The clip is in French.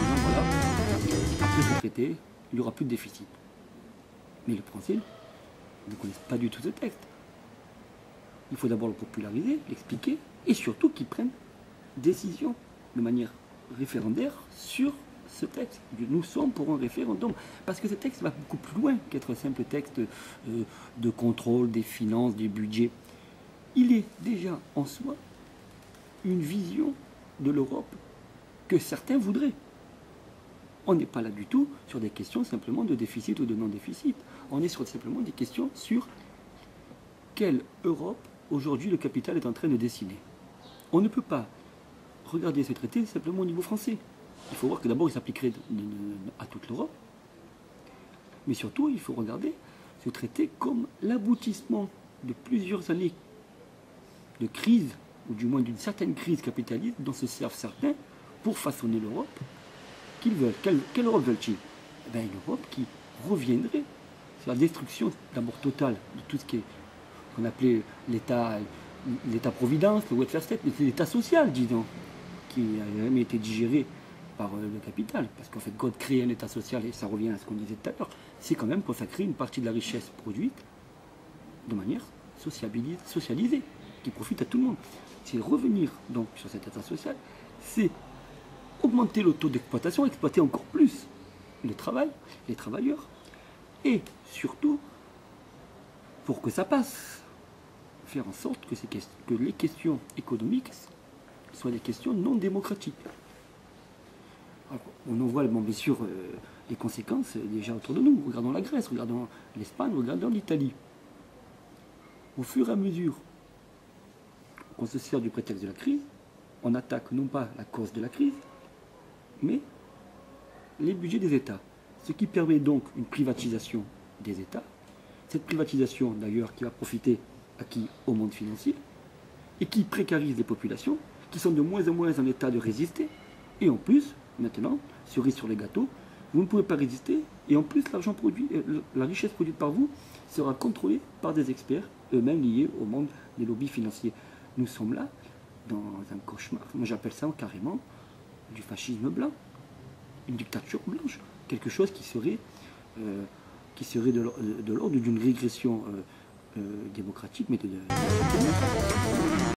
disant, voilà, après ce traité, il n'y aura plus de déficit. Mais les Français ne connaissent pas du tout ce texte. Il faut d'abord le populariser, l'expliquer, et surtout qu'ils prennent décision de manière référendaire sur ce texte. Nous sommes pour un référendum. Parce que ce texte va beaucoup plus loin qu'être un simple texte de contrôle des finances, du budget. Il est déjà en soi une vision de l'Europe que certains voudraient. On n'est pas là du tout sur des questions simplement de déficit ou de non-déficit. On est sur simplement des questions sur quelle Europe aujourd'hui le capital est en train de dessiner. On ne peut pas regarder ce traité simplement au niveau français. Il faut voir que d'abord il s'appliquerait à toute l'Europe. Mais surtout, il faut regarder ce traité comme l'aboutissement de plusieurs années de crise, ou du moins d'une certaine crise capitaliste dont se servent certains pour façonner l'Europe qu'ils veulent. Quelle Europe veulent-ils? Eh bien, une Europe qui reviendrait sur la destruction d'abord totale de tout ce qu'on appelait l'État-providence, le welfare state, mais c'est l'État social, disons, qui n'a jamais été digéré par le capital. Parce qu'en fait, quand créer un État social, et ça revient à ce qu'on disait tout à l'heure, c'est quand même consacrer une partie de la richesse produite de manière socialisée, qui profite à tout le monde. C'est revenir donc sur cet État social, c'est augmenter le taux d'exploitation, exploiter encore plus le travail, les travailleurs, et surtout, pour que ça passe, faire en sorte que les questions économiques soient des questions non démocratiques. Alors, on en voit bien sûr les conséquences déjà autour de nous. Regardons la Grèce, regardons l'Espagne, regardons l'Italie. Au fur et à mesure qu'on se sert du prétexte de la crise, on attaque non pas la cause de la crise, mais les budgets des États. Ce qui permet donc une privatisation des États. Cette privatisation, d'ailleurs, qui va profiter à qui? Au monde financier, et qui précarise les populations, qui sont de moins en moins en état de résister. Et en plus, maintenant, cerise sur les gâteaux, vous ne pouvez pas résister, et en plus, l'argent produit, la richesse produite par vous sera contrôlée par des experts, eux-mêmes liés au monde des lobbies financiers. Nous sommes là dans un cauchemar. Moi, j'appelle ça carrément du fascisme blanc, une dictature blanche, quelque chose qui serait de l'ordre d'une régression démocratique, mais